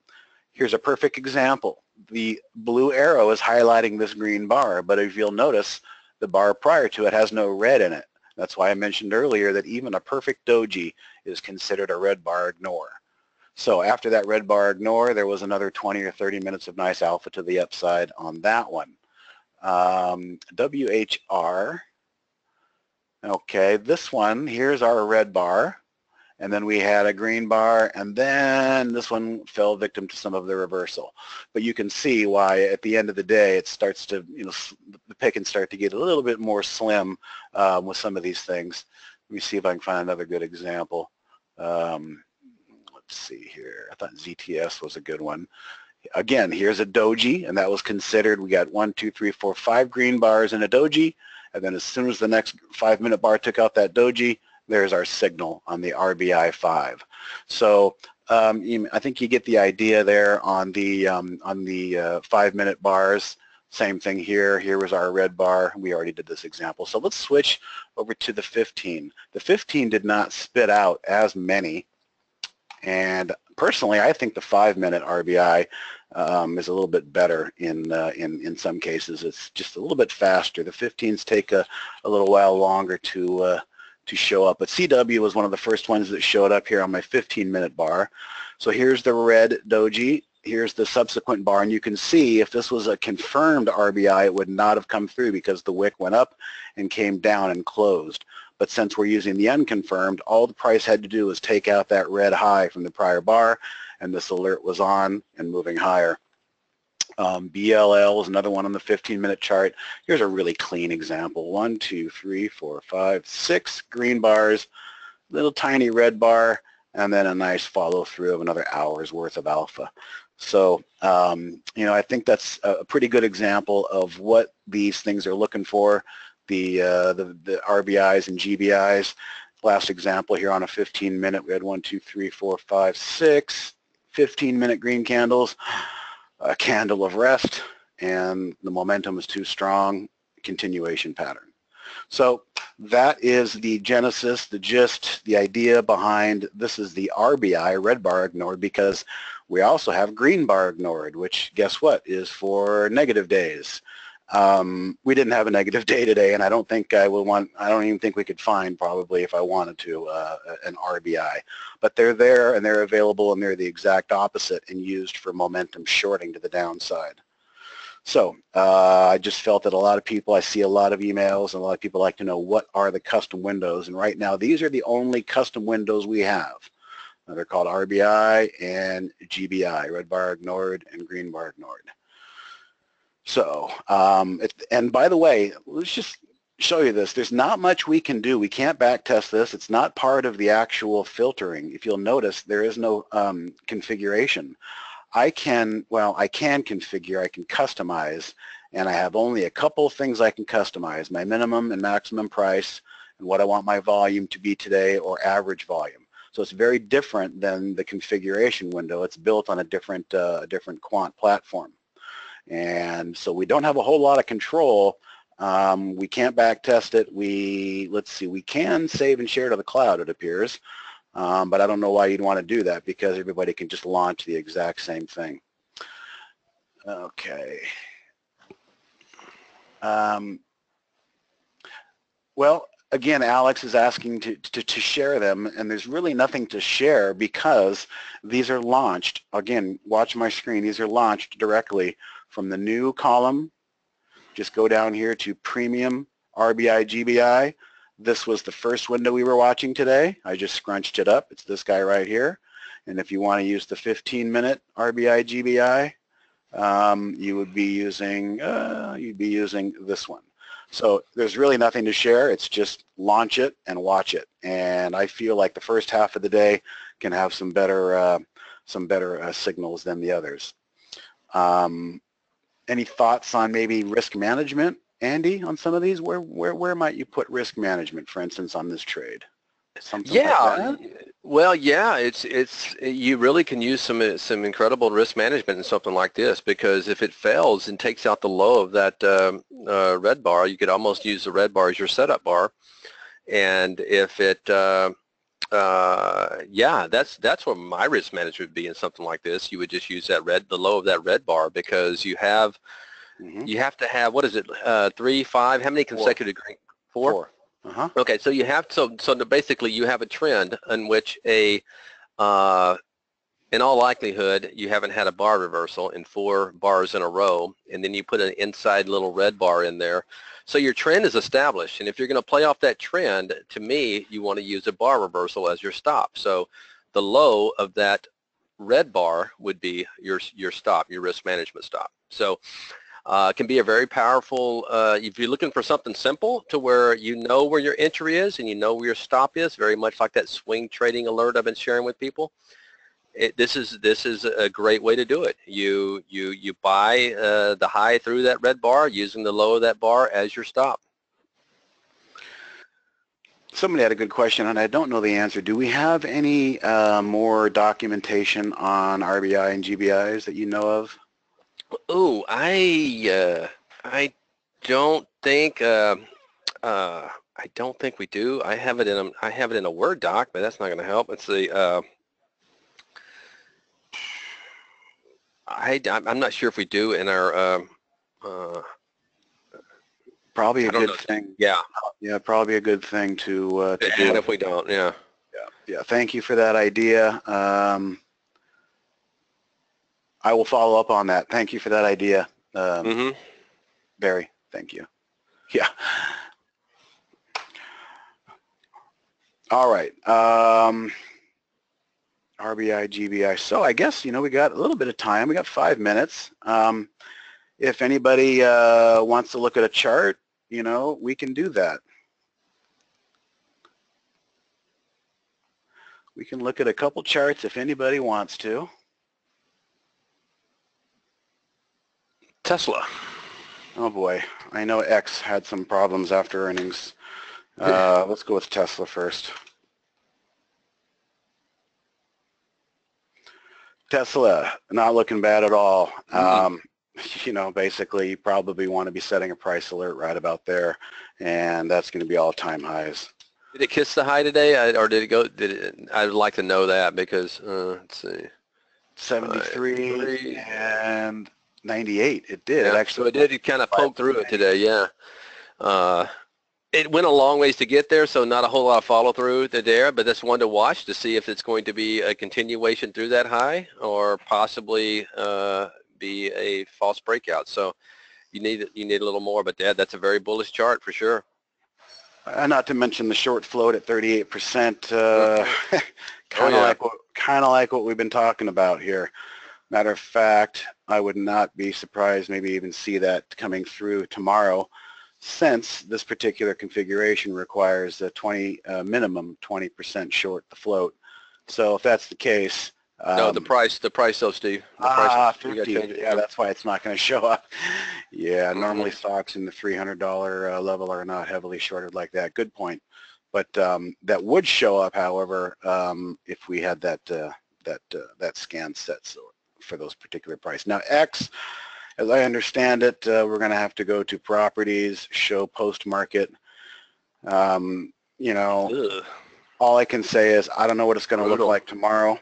here's a perfect example. The blue arrow is highlighting this green bar, but if you'll notice, the bar prior to it has no red in it. That's why I mentioned earlier that even a perfect doji is considered a red bar ignore. So after that red bar ignore, there was another 20 or 30 minutes of nice alpha to the upside on that one. WHR, okay, this one, here's our red bar, and then we had a green bar, and then this one fell victim to some of the reversal. But you can see why at the end of the day it starts to, the pick can start to get a little bit more slim with some of these things. Let me see if I can find another good example. Let's see here. I thought ZTS was a good one. Again, here's a doji, and that was considered, we got 1, 2, 3, 4, 5 green bars in a doji, and then as soon as the next 5-minute bar took out that doji, there's our signal on the RBI 5. So I think you get the idea there on the 5-minute bars. Same thing here. Here was our red bar. We already did this example. So let's switch over to the 15. The 15 did not spit out as many. And personally, I think the 5-minute RBI is a little bit better in some cases. It's just a little bit faster. The 15s take a little while longer to show up. But CW was one of the first ones that showed up here on my 15-minute bar. So here's the red doji. Here's the subsequent bar, and you can see if this was a confirmed RBI, it would not have come through because the wick went up and came down and closed. But since we're using the unconfirmed, all the price had to do was take out that red high from the prior bar, and this alert was on and moving higher. BLL is another one on the 15-minute chart. Here's a really clean example. 1, 2, 3, 4, 5, 6 green bars, little tiny red bar, and then a nice follow through of another hour's worth of alpha. So, I think that's a pretty good example of what these things are looking for, the RBIs and GBIs. Last example here on a 15-minute, we had 1, 2, 3, 4, 5, 6 15-minute green candles, a candle of rest, and the momentum is too strong, continuation pattern. So that is the genesis, the gist, the idea behind this is the RBI, red bar ignored, because we also have green bar ignored, which guess what, is for negative days. We didn't have a negative day today, and I don't even think we could find, probably if I wanted to, an RBI. But they're there and they're available, and they're the exact opposite and used for momentum shorting to the downside. So I just felt that a lot of people, I see a lot of emails, and a lot of people like to know what are the custom windows, and right now these are the only custom windows we have. They're called RBI and GBI, red bar ignored and green bar ignored. So, and by the way, let's just show you this. There's not much we can do. We can't back test this. It's not part of the actual filtering. If you'll notice, there is no configuration. I can configure, I can customize, and I have only a couple of things I can customize, my minimum and maximum price, and what I want my volume to be today, or average volume. So it's very different than the configuration window. It's built on a different quant platform. And so we don't have a whole lot of control. We can't back test it. Let's see, we can save and share to the cloud, it appears. But I don't know why you'd want to do that, because everybody can just launch the exact same thing. Okay. Well, again, Alex is asking to share them, and there's really nothing to share because these are launched. Again, watch my screen. These are launched directly from the new column. Just go down here to Premium RBI GBI. This was the first window we were watching today. I just scrunched it up. It's this guy right here. And if you want to use the 15-minute RBI GBI, you would be using this one. So there's really nothing to share. It's just launch it and watch it. And I feel like the first half of the day can have some better signals than the others. Any thoughts on maybe risk management, Andy, on some of these? Where might you put risk management, for instance, on this trade? Something like that?
Well, yeah, you really can use some incredible risk management in something like this, because if it fails and takes out the low of that red bar, you could almost use the red bar as your setup bar. And if it yeah, that's where my risk management would be in something like this. You would just use the low of that red bar, because you have to have, what is it, 3, 5, how many consecutive green? Four? Okay, so you have, so basically you have a trend in which a in all likelihood, you haven't had a bar reversal in 4 bars in a row, and then you put an inside little red bar in there. So your trend is established, and if you're going to play off that trend, to me, you want to use a bar reversal as your stop. So the low of that red bar would be your stop, your risk management stop. So it can be a very powerful, if you're looking for something simple to where you know where your entry is and you know where your stop is, very much like that swing trading alert I've been sharing with people. This is a great way to do it. You buy the high through that red bar using the low of that bar as your stop.
Somebody had a good question, and I don't know the answer. Do we have any more documentation on RBI and GBIs that you know of?
Oh, I don't think we do. I have it in a Word doc, but that's not going to help. Let's see. I'm not sure if we do in our.
Probably a good thing.
Yeah.
Yeah, probably a good thing to do.
And if we don't, yeah.
Yeah. Thank you for that idea. I will follow up on that. Thank you for that idea, Barry. Thank you. Yeah. All right. RBI, GBI. So I guess, we got a little bit of time. We got 5 minutes. If anybody wants to look at a chart, we can do that. We can look at a couple charts if anybody wants to.
Tesla.
Oh boy, I know X had some problems after earnings. Let's go with Tesla first. Tesla, not looking bad at all. Basically you probably want to be setting a price alert right about there, and that's going to be all-time highs.
Did it kiss the high today, or did it go? I would like to know that because let's see,
73 and 98. It did.
Yeah,
it actually.
So it did. It kind of poked through it today. Yeah. It went a long ways to get there, so not a whole lot of follow through there, but that's one to watch to see if it's going to be a continuation through that high or possibly be a false breakout. So you need a little more, but that's a very bullish chart for sure.
Not to mention the short float at 38%. Kind of like what we've been talking about here. Matter of fact, I would not be surprised, maybe even see that coming through tomorrow, since this particular configuration requires a minimum 20% short the float. So if that's the case,
no, the price though, Steve. The
price 50. Yeah, that's why it's not going to show up. Yeah, normally stocks in the $300 level are not heavily shorted like that. Good point. But that would show up, however, if we had that scan set for those particular price. Now X, as I understand it, we're going to have to go to properties, show post-market. All I can say is I don't know what it's going to look like tomorrow.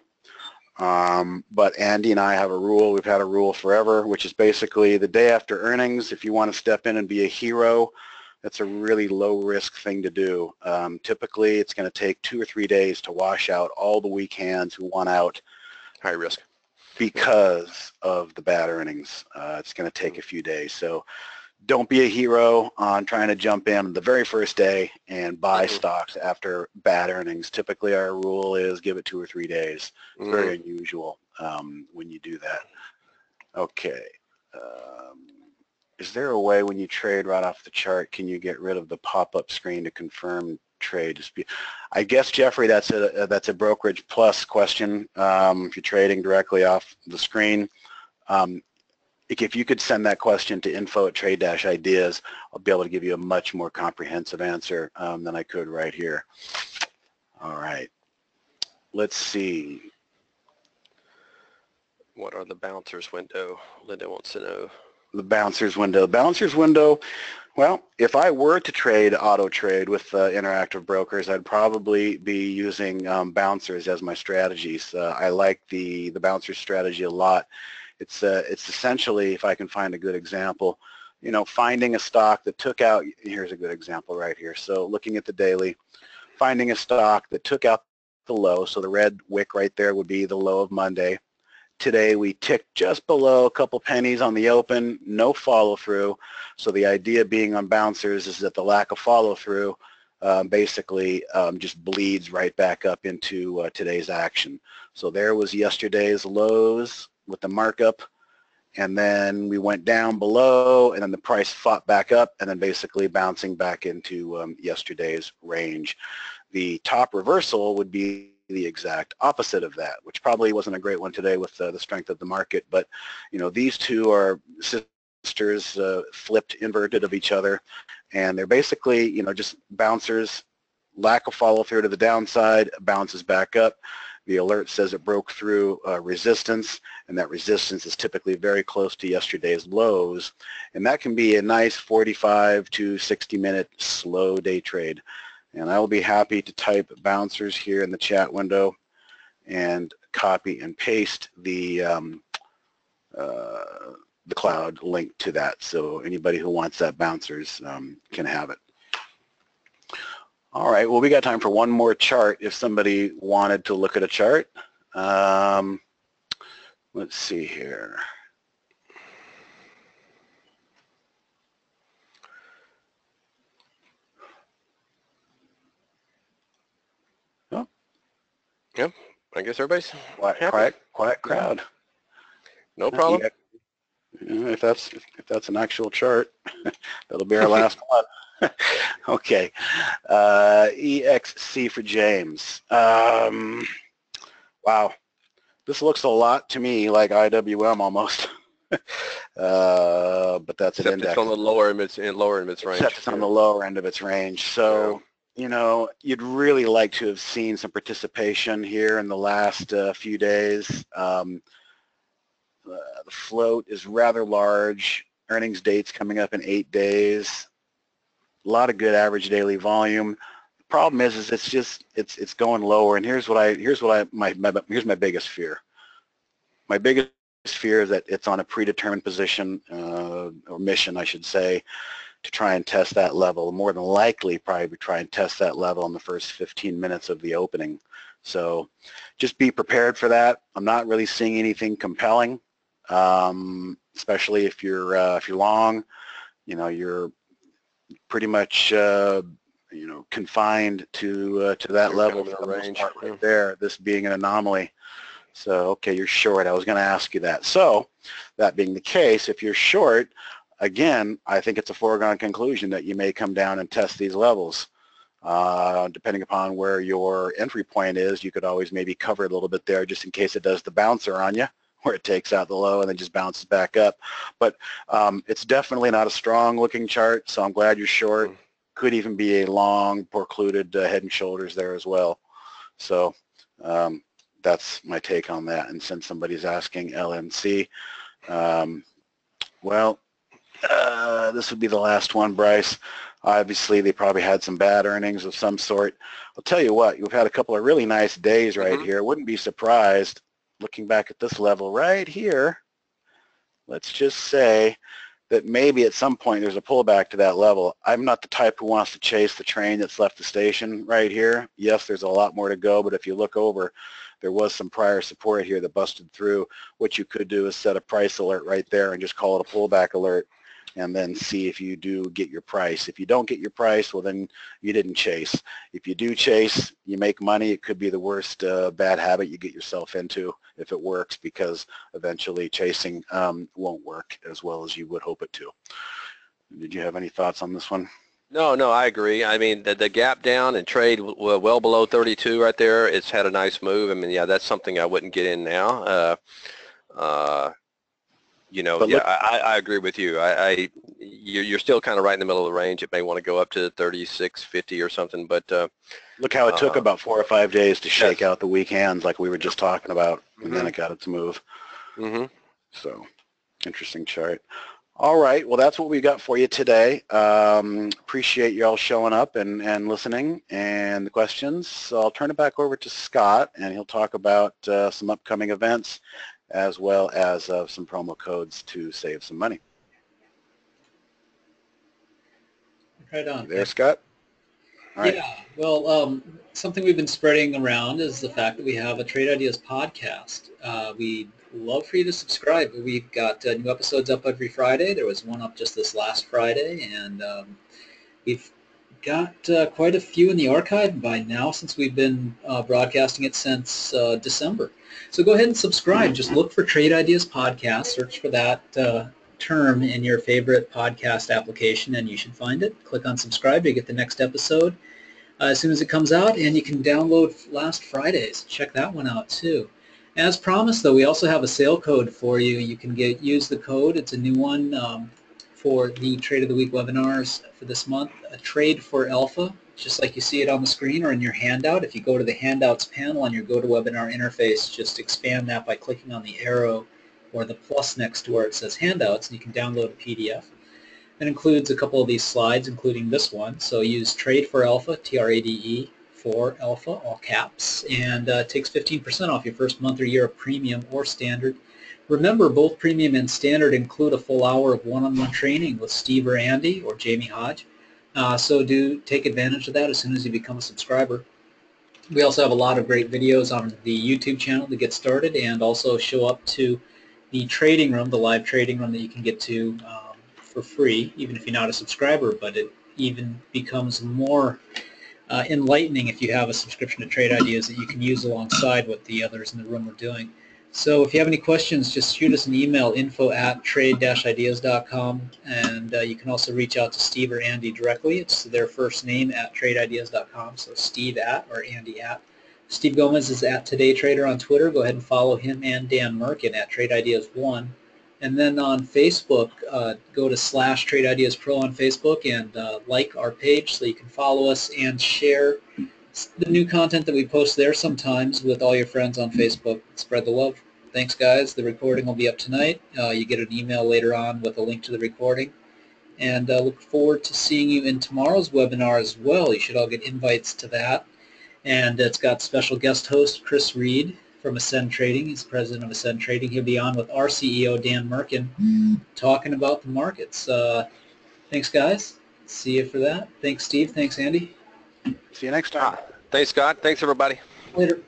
But Andy and I have a rule. We've had a rule forever, which is basically the day after earnings, if you want to step in and be a hero, that's a really low-risk thing to do. Typically, it's going to take 2 or 3 days to wash out all the weak hands who want out.
High risk.
Because of the bad earnings. It's going to take a few days. So don't be a hero on trying to jump in the very first day and buy stocks after bad earnings. Typically, our rule is give it 2 or 3 days. It's very unusual when you do that. Okay. Is there a way when you trade right off the chart, can you get rid of the pop-up screen to confirm trade? I guess, Jeffrey, that's a Brokerage Plus question. If you're trading directly off the screen, if you could send that question to info@trade-ideas, I'll be able to give you a much more comprehensive answer than I could right here. All right. Let's see.
What are the bouncers window? Linda wants to know.
The bouncers window. Bouncers window. Well, if I were to trade auto trade with Interactive Brokers, I'd probably be using bouncers as my strategies. I like the bouncer strategy a lot. It's essentially, if I can find a good example, finding a stock that took out. Here's a good example right here. So looking at the daily, finding a stock that took out the low. So the red wick right there would be the low of Monday. Today we ticked just below a couple pennies on the open, no follow through. So the idea being on bouncers is that the lack of follow through basically just bleeds right back up into today's action. So there was yesterday's lows with the markup, and then we went down below, and then the price fought back up, and then basically bouncing back into yesterday's range. The top reversal would be the exact opposite of that, which probably wasn't a great one today with the strength of the market, but you know, these two are sisters flipped inverted of each other, and they're basically, you know, just bouncers, lack of follow through to the downside, bounces back up. The alert says it broke through resistance, and that resistance is typically very close to yesterday's lows, and that can be a nice 45 to 60 minute slow day trade. And I will be happy to type bouncers here in the chat window and copy and paste the cloud link to that, so anybody who wants that bouncers can have it. All right, well, we got time for one more chart if somebody wanted to look at a chart. Let's see here. Oh.
Yep, I guess everybody's
Quiet crowd.
No problem.
If that's an actual chart, that'll be our last one. Okay, EXC for James. Wow, this looks a lot to me like IWM almost. But that's an index.
It's on the lower end of its range.
Except it's on the lower end of its range. So, you know, you'd really like to have seen some participation here in the last few days. The float is rather large. Earnings dates coming up in 8 days. A lot of good average daily volume. The problem is it's going lower. And here's my biggest fear. My biggest fear is that it's on a predetermined position or mission, I should say, to try and test that level. More than likely, probably try and test that level in the first 15 minutes of the opening. So just be prepared for that. I'm not really seeing anything compelling, especially if you're long. You know, you're pretty much you know, confined to that level for the most part right there. This being an anomaly. So okay, you're short. I was going to ask you that. So that being the case, if you're short, again, I think it's a foregone conclusion that you may come down and test these levels. Depending upon where your entry point is, you could always maybe cover it a little bit there just in case it does the bouncer on you, where it takes out the low and then just bounces back up. But it's definitely not a strong looking chart, so I'm glad you're short. Could even be a long precluded head and shoulders there as well. So that's my take on that. And since somebody's asking LNC, well, this would be the last one, Bryce. Obviously, they probably had some bad earnings of some sort. I'll tell you what, you've had a couple of really nice days right here. Wouldn't be surprised, looking back at this level right here, let's just say that maybe at some point there's a pullback to that level. I'm not the type who wants to chase the train that's left the station right here. Yes, there's a lot more to go, but if you look over, there was some prior support here that busted through. What you could do is set a price alert right there and just call it a pullback alert, and then see if you do get your price. If you don't get your price, well, then you didn't chase. If you do chase, you make money. It could be the worst bad habit you get yourself into if it works, because eventually chasing won't work as well as you would hope it to. Did you have any thoughts on this one?
No, I agree. I mean, the gap down and trade well below 32 right there, it's had a nice move. I mean, yeah, that's something I wouldn't get in now. You know, but yeah, I agree with you. You're still kind of right in the middle of the range. It may want to go up to 36.50 or something, but
look how it took about 4 or 5 days to shake out the weak hands like we were just talking about, and then it got its move. So, interesting chart. All right, well, that's what we got for you today. Appreciate you all showing up and listening and the questions. So I'll turn it back over to Scott, and he'll talk about some upcoming events as well as some promo codes to save some money.
Right on.
You there, Scott?
All right. Yeah, well, something we've been spreading around is the fact that we have a Trade Ideas podcast. We'd love for you to subscribe. We've got new episodes up every Friday. There was one up just this last Friday, and we've got quite a few in the archive by now since we've been broadcasting it since December. So go ahead and subscribe. Just look for Trade Ideas Podcast. Search for that term in your favorite podcast application, and you should find it. Click on subscribe to get the next episode as soon as it comes out, and you can download last Friday's. Check that one out too. As promised, though, we also have a sale code for you. You can use the code. It's a new one for the Trade of the Week webinars for this month. A Trade for Alpha, just like you see it on the screen or in your handout. If you go to the Handouts panel on your GoToWebinar interface, just expand that by clicking on the arrow or the plus next to where it says Handouts, and you can download a PDF. It includes a couple of these slides, including this one. So use Trade for Alpha, T-R-A-D-E, for Alpha, all caps, and takes 15% off your first month or year of premium or standard. Remember, both premium and standard include a full hour of one-on-one training with Steve or Andy or Jamie Hodge. So do take advantage of that as soon as you become a subscriber. We also have a lot of great videos on the YouTube channel to get started, and also show up to the trading room, the live trading room that you can get to for free, even if you're not a subscriber, but it even becomes more enlightening if you have a subscription to Trade Ideas that you can use alongside what the others in the room are doing. So if you have any questions, just shoot us an email, info@trade-ideas.com, and you can also reach out to Steve or Andy directly. It's their first name @trade-ideas.com, so Steve or Andy . Steve Gomez is @TodayTrader on Twitter. Go ahead and follow him and Dan Merkin @TradeIdeas1. And then on Facebook, go to /TradeIdeasPro on Facebook and like our page so you can follow us and share the new content that we post there sometimes with all your friends on Facebook. Spread the love. Thanks, guys. The recording will be up tonight. You get an email later on with a link to the recording. And look forward to seeing you in tomorrow's webinar as well. You should all get invites to that. And it's got special guest host Chris Reed from Ascend Trading. He's president of Ascend Trading. He'll be on with our CEO, Dan Merkin, talking about the markets. Thanks, guys. See you for that. Thanks, Steve. Thanks, Andy.
See you next time.
Thanks, Scott. Thanks, everybody.
Later.